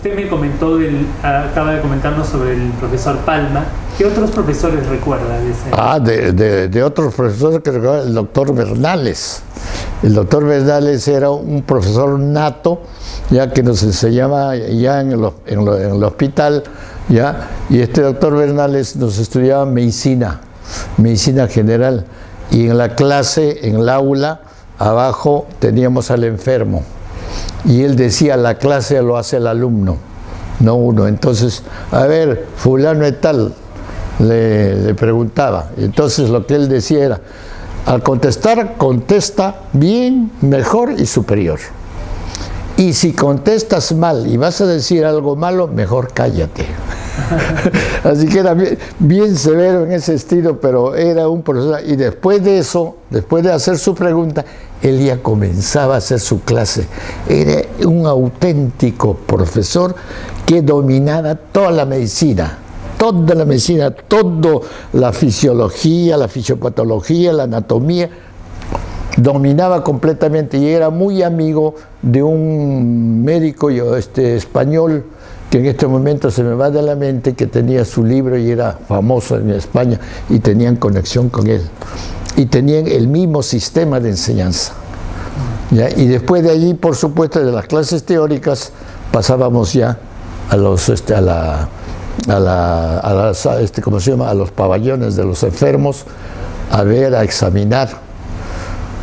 usted me comentó, acaba de comentarnos sobre el profesor Palma. ¿Qué otros profesores recuerda de ese? De otros profesores que recuerda, el doctor Bernales. El doctor Bernales era un profesor nato, ya que nos enseñaba ya en el hospital, ya, y este doctor Bernales nos estudiaba medicina general, y en la clase, en el aula, abajo teníamos al enfermo, y él decía, la clase lo hace el alumno, no uno. Entonces, a ver, fulano y tal, le preguntaba, entonces lo que él decía era, al contestar, contesta bien, mejor y superior. Y si contestas mal y vas a decir algo malo, mejor cállate. Así que era bien severo en ese estilo, pero era un profesor. Y después de eso, después de hacer su pregunta, él ya comenzaba a hacer su clase. Era un auténtico profesor que dominaba toda la medicina. Toda la medicina, toda la fisiología, la fisiopatología, la anatomía, dominaba completamente, y era muy amigo de un médico español que en este momento se me va de la mente, que tenía su libro y era famoso en España, y tenían conexión con él y tenían el mismo sistema de enseñanza, ¿ya? Y después de allí, por supuesto, de las clases teóricas pasábamos ya a los ¿cómo se llama?, a los pabellones de los enfermos, a ver, a examinar.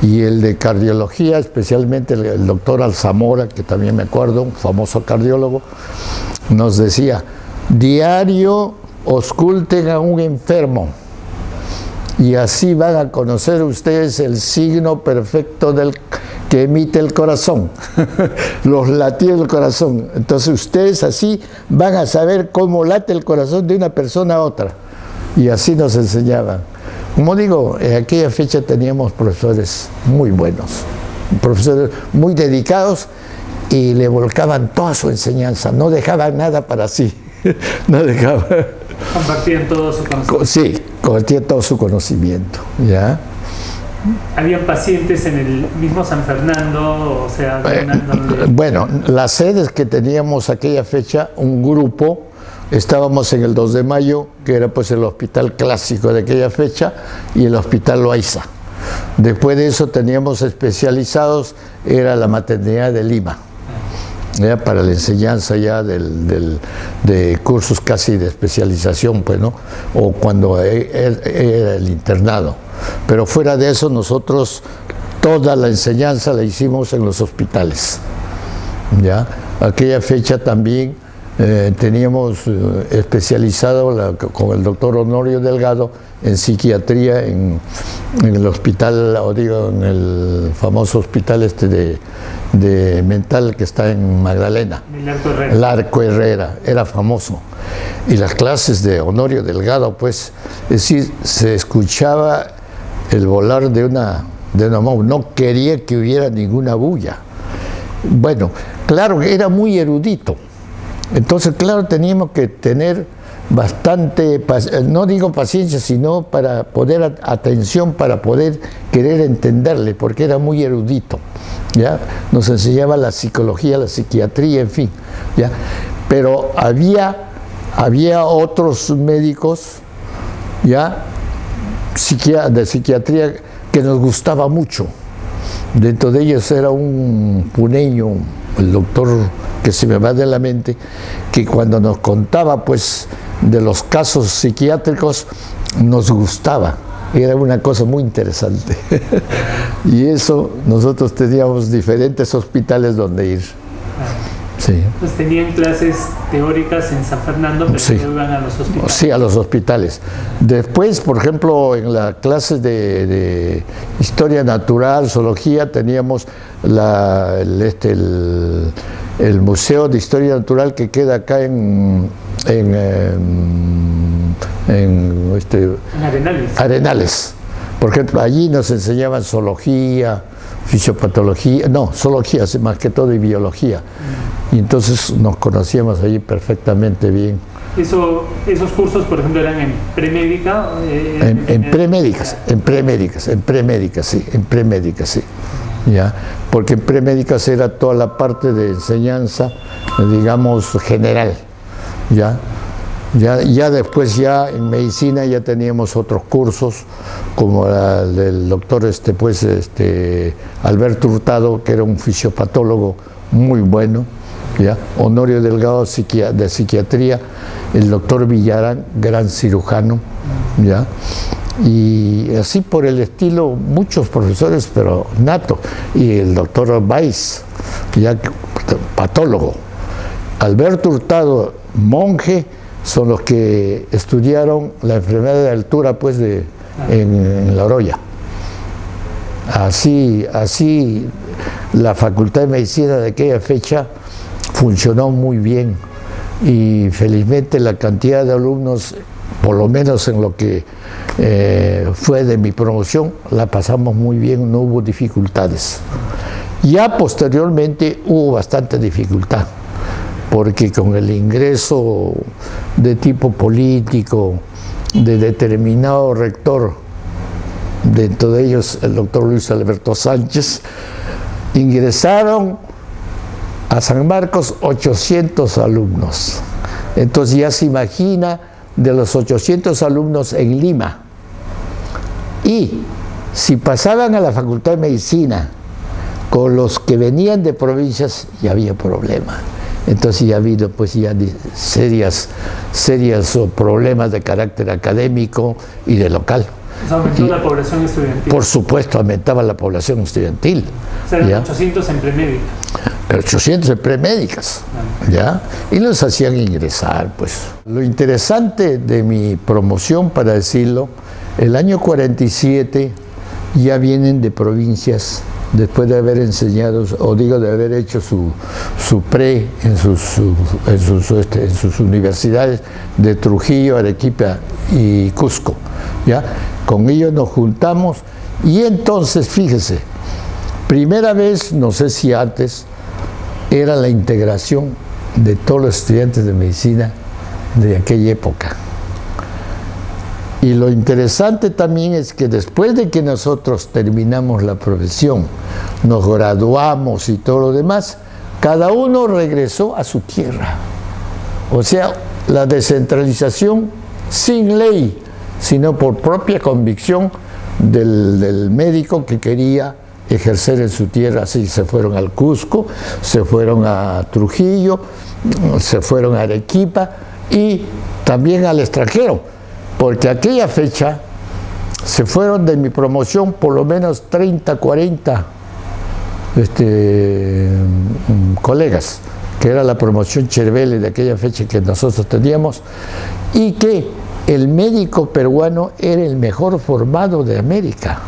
Y el de cardiología, especialmente el doctor Alzamora, que también me acuerdo, un famoso cardiólogo, nos decía, diario ausculten a un enfermo, y así van a conocer ustedes el signo perfecto que emite el corazón, los latidos del corazón. Entonces ustedes así van a saber cómo late el corazón de una persona a otra. Y así nos enseñaban. Como digo, en aquella fecha teníamos profesores muy buenos, profesores muy dedicados, y le volcaban toda su enseñanza, no dejaban nada para sí, no dejaban. Compartían todo su conocimiento. Sí, compartían todo su conocimiento, ¿ya? ¿Habían pacientes en el mismo San Fernando? O sea, bueno, las sedes que teníamos aquella fecha, un grupo, estábamos en el 2 de mayo, que era pues el hospital clásico de aquella fecha, y el hospital Loaiza. Después de eso teníamos especializados, era la maternidad de Lima, ya para la enseñanza ya de cursos casi de especialización, pues, ¿no? O cuando era el internado. Pero fuera de eso, nosotros toda la enseñanza la hicimos en los hospitales, ¿ya? Aquella fecha también teníamos especializado con el doctor Honorio Delgado en psiquiatría en el hospital, o digo, en el famoso hospital de mental que está en Magdalena. El Arco Herrera, era famoso. Y las clases de Honorio Delgado, pues, es decir, se escuchaba el volar de una moto, no quería que hubiera ninguna bulla. Bueno, claro, era muy erudito. Entonces, claro, teníamos que tener bastante, no digo paciencia, sino para poder, atención, para poder querer entenderle, porque era muy erudito, ¿ya? Nos enseñaba la psicología, la psiquiatría, en fin, ¿ya? Pero había otros médicos, ¿ya?, de psiquiatría que nos gustaba mucho. Dentro de ellos era un puneño, el doctor, que se me va de la mente, que cuando nos contaba pues de los casos psiquiátricos nos gustaba, era una cosa muy interesante. Y eso, nosotros teníamos diferentes hospitales donde ir. Sí. Pues tenían clases teóricas en San Fernando, pero sí, iban a los hospitales. Sí, a los hospitales. Después, por ejemplo, en las clases de historia natural, zoología, teníamos el Museo de Historia Natural que queda acá en Arenales. Por ejemplo, allí nos enseñaban zoología, fisiopatología, no, zoología más que todo, y biología. Y entonces nos conocíamos allí perfectamente bien. ¿Esos cursos, por ejemplo, eran en premédica? En premédicas, sí, en premédicas, sí. ¿ya? Porque en premédicas era toda la parte de enseñanza, digamos, general, ¿ya? Ya después ya en medicina ya teníamos otros cursos, como el del doctor Alberto Hurtado, que era un fisiopatólogo muy bueno, ¿ya? Honorio Delgado de psiquiatría, el doctor Villarán, gran cirujano, ¿ya? Y así por el estilo, muchos profesores, pero nato, y el doctor Weiss, ya patólogo. Alberto Hurtado, monje, son los que estudiaron la enfermedad de altura pues en La Oroya. Así la Facultad de Medicina de aquella fecha funcionó muy bien y felizmente la cantidad de alumnos, por lo menos en lo que fue de mi promoción, la pasamos muy bien, no hubo dificultades. Ya posteriormente hubo bastante dificultad, porque con el ingreso de tipo político de determinado rector, dentro de ellos el doctor Luis Alberto Sánchez, ingresaron a San Marcos 800 alumnos. Entonces ya se imagina, de los 800 alumnos en Lima, y si pasaban a la Facultad de Medicina con los que venían de provincias, ya había problema. Entonces ya ha habido pues ya serios problemas de carácter académico y de local. ¿Aumentó la población estudiantil? Por supuesto, aumentaba la población estudiantil. O sea, eran 800 en premédicas. 800 en premédicas, ¿ya? Y los hacían ingresar, pues. Lo interesante de mi promoción, para decirlo, el año 47 ya vienen de provincias, después de haber enseñado, o digo, de haber hecho su pre en sus universidades de Trujillo, Arequipa y Cusco, ¿ya? Con ellos nos juntamos y entonces, fíjese, primera vez, no sé si antes, era la integración de todos los estudiantes de medicina de aquella época. Y lo interesante también es que después de que nosotros terminamos la profesión, nos graduamos y todo lo demás, cada uno regresó a su tierra. O sea, la descentralización sin ley, sino por propia convicción del médico que quería ejercer en su tierra. Así se fueron al Cusco, se fueron a Trujillo, se fueron a Arequipa y también al extranjero, porque aquella fecha se fueron de mi promoción por lo menos 30, 40 colegas, que era la promoción Chervele de aquella fecha que nosotros teníamos, y que el médico peruano era el mejor formado de América,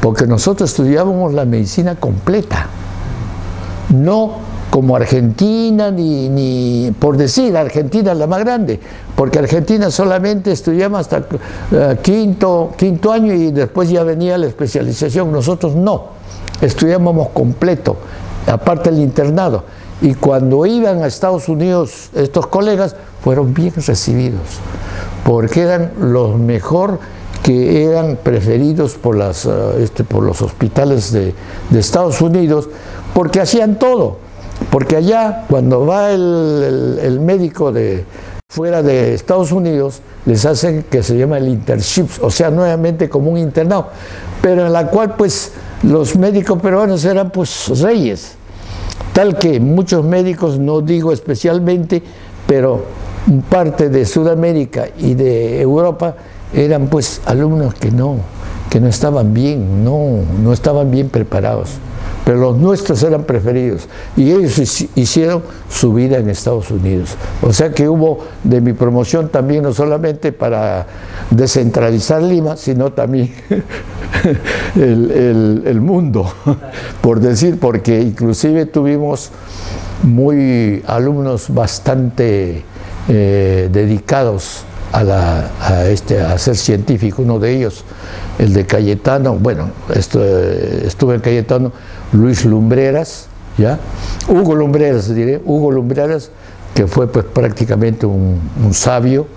porque nosotros estudiábamos la medicina completa, no como Argentina, ni por decir, Argentina es la más grande, porque Argentina solamente estudiamos hasta quinto año y después ya venía la especialización. Nosotros no, estudiábamos completo, aparte del internado. Y cuando iban a Estados Unidos, estos colegas fueron bien recibidos, porque eran los mejor, que eran preferidos por los hospitales de Estados Unidos, porque hacían todo. Porque allá, cuando va el médico de fuera de Estados Unidos, les hacen que se llama el internship, o sea, nuevamente como un internado, pero en la cual pues los médicos peruanos eran pues reyes, tal que muchos médicos, no digo especialmente, pero parte de Sudamérica y de Europa eran pues alumnos que no estaban bien, no estaban bien preparados. Pero los nuestros eran preferidos y ellos hicieron su vida en Estados Unidos. O sea que hubo de mi promoción también, no solamente para descentralizar Lima, sino también el mundo, por decir, porque inclusive tuvimos alumnos bastante dedicados a ser científico. Uno de ellos, el de Cayetano, bueno, estuve en Cayetano, Luis Lumbreras, ¿ya? Hugo Lumbreras, que fue pues prácticamente un sabio,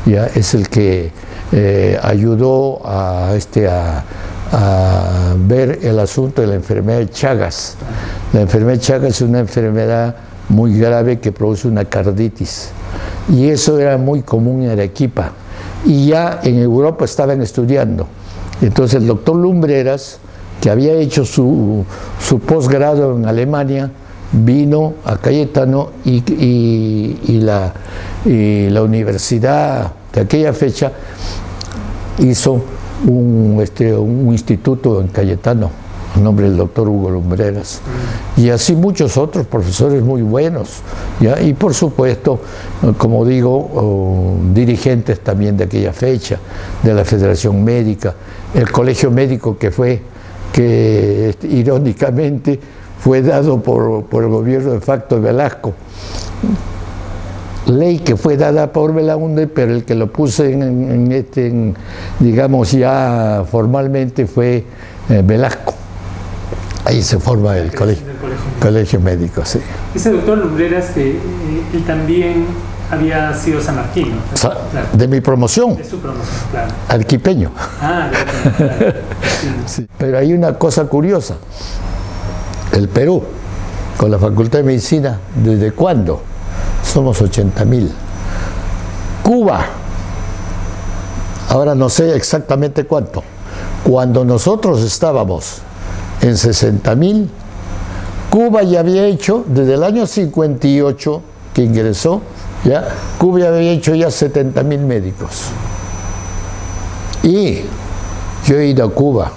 ¿ya? Es el que ayudó a a ver el asunto de la enfermedad de Chagas. La enfermedad de Chagas es una enfermedad muy grave que produce una carditis, y eso era muy común en Arequipa, y ya en Europa estaban estudiando. Entonces el doctor Lumbreras, que había hecho su posgrado en Alemania, vino a Cayetano, y la universidad de aquella fecha hizo un instituto en Cayetano, en nombre del doctor Hugo Lumbreras, y así muchos otros profesores muy buenos, ¿ya? Y por supuesto, como digo, dirigentes también de aquella fecha, de la Federación Médica, el Colegio Médico que irónicamente fue dado por el gobierno de facto de Velasco, ley que fue dada por Belaúnde, pero el que lo puso digamos ya formalmente fue Velasco. Ahí se forma el colegio médico, sí. Ese doctor Lumbreras, que él también había sido sanmarquino. Claro. De mi promoción. De su promoción, claro. Arequipeño. Ah, claro. Sí. Pero hay una cosa curiosa. El Perú, con la Facultad de Medicina, ¿desde cuándo? Somos 80.000. Cuba, ahora no sé exactamente cuánto. Cuando nosotros estábamos en 60.000, Cuba ya había hecho, desde el año 58 que ingresó, ya, Cuba ya había hecho ya 70.000 médicos. Y yo he ido a Cuba,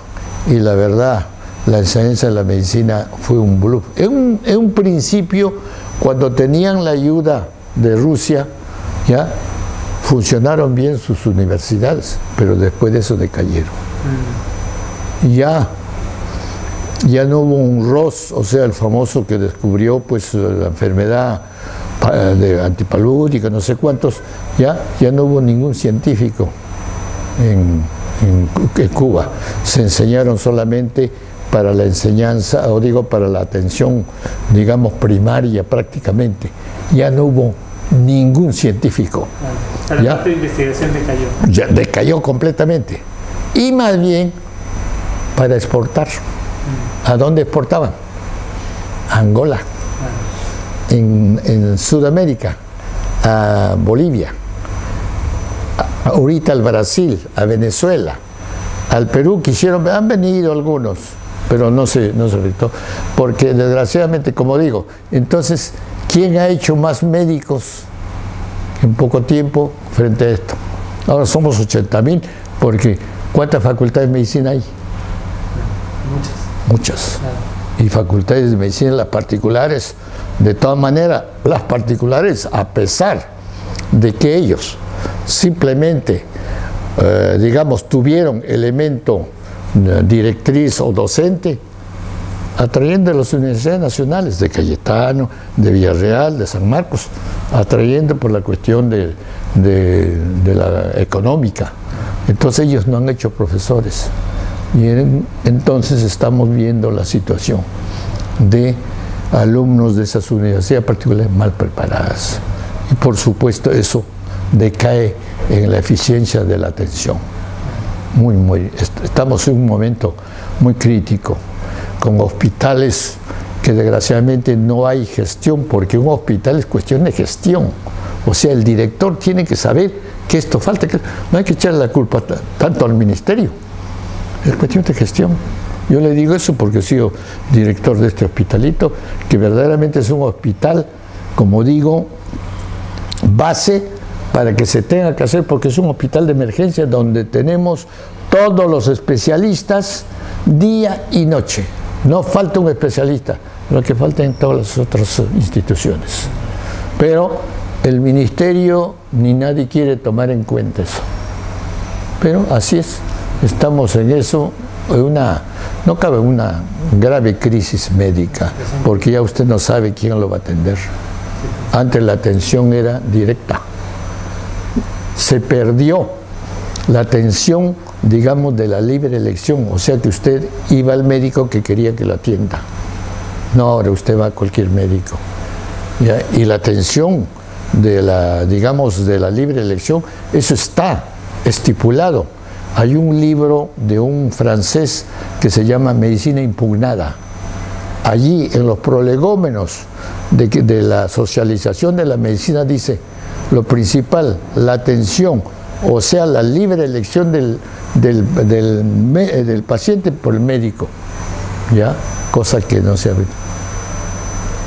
y la verdad, la enseñanza de la medicina fue un bluff. En un principio, cuando tenían la ayuda de Rusia, ya funcionaron bien sus universidades, pero después de eso decayeron. Ya no hubo un Ross, o sea, el famoso que descubrió pues la enfermedad de antipalúdica, no sé cuántos, ya no hubo ningún científico en Cuba. Se enseñaron solamente para la enseñanza, o digo, para la atención, digamos, primaria prácticamente. Ya no hubo ningún científico. Para la parte de investigación decayó. Ya decayó completamente. Y más bien para exportar. ¿A dónde exportaban? A Angola, en Sudamérica, a Bolivia, ahorita al Brasil, a Venezuela, al Perú quisieron, han venido algunos, pero no se afectó, porque desgraciadamente, como digo, entonces, ¿quién ha hecho más médicos en poco tiempo frente a esto? Ahora somos 80.000, porque ¿cuántas facultades de medicina hay? Muchas. Claro. Y facultades de medicina, las particulares, de todas maneras, las particulares, a pesar de que ellos simplemente, digamos, tuvieron elemento directriz o docente, atrayendo a las universidades nacionales de Cayetano, de Villarreal, de San Marcos, atrayendo por la cuestión de la económica. Entonces ellos no han hecho profesores. Y entonces estamos viendo la situación de alumnos de esas universidades particulares mal preparadas. Y por supuesto eso decae en la eficiencia de la atención. Estamos en un momento muy crítico, con hospitales que desgraciadamente no hay gestión, porque un hospital es cuestión de gestión. O sea, el director tiene que saber que esto falta, que no hay que echarle la culpa tanto al ministerio. Es cuestión de gestión. Yo le digo eso porque he sido director de este hospitalito, que verdaderamente es un hospital, como digo, base para que se tenga que hacer, porque es un hospital de emergencia donde tenemos todos los especialistas día y noche. No falta un especialista, lo que falta en todas las otras instituciones. Pero el ministerio ni nadie quiere tomar en cuenta eso. Pero así es. Estamos en eso, no cabe una grave crisis médica, porque ya usted no sabe quién lo va a atender. Antes la atención era directa. Se perdió la atención, digamos, de la libre elección, o sea que usted iba al médico que quería que lo atienda. No, ahora usted va a cualquier médico. ¿Ya? Y la atención de la, digamos, de la libre elección, eso está estipulado. Hay un libro de un francés que se llama Medicina impugnada. Allí, en los prolegómenos de la socialización de la medicina, dice lo principal, la atención, o sea, la libre elección del paciente por el médico, ¿ya? Cosa que no se ha visto.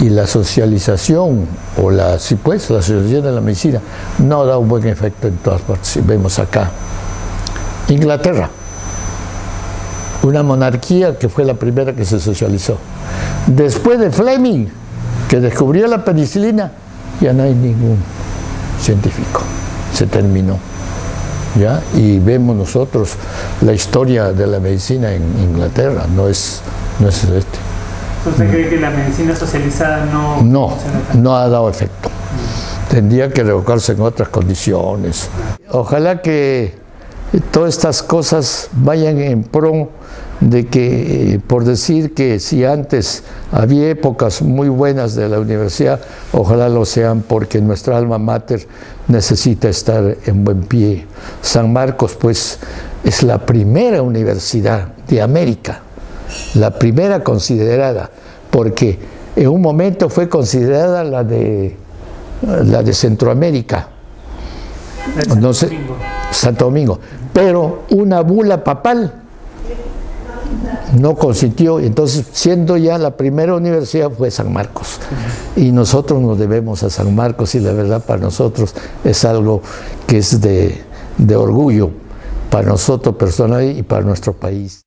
Y la socialización, o la socialización de la medicina, no da un buen efecto en todas partes. Vemos acá, Inglaterra, una monarquía que fue la primera que se socializó. Después de Fleming, que descubrió la penicilina, ya no hay ningún científico, se terminó, ¿ya? Y vemos nosotros la historia de la medicina en Inglaterra, no es ¿Usted cree que la medicina socializada no ha dado efecto? Tendría que revocarse en otras condiciones. Ojalá que todas estas cosas vayan en pro de que, por decir que si antes había épocas muy buenas de la universidad, ojalá lo sean, porque nuestra alma mater necesita estar en buen pie. San Marcos, pues, es la primera universidad de América, la primera considerada, porque en un momento fue considerada la de Centroamérica, no sé, Santo Domingo, pero una bula papal no consintió, entonces siendo ya la primera universidad fue San Marcos, y nosotros nos debemos a San Marcos, y la verdad para nosotros es algo que es de orgullo para nosotros personal y para nuestro país.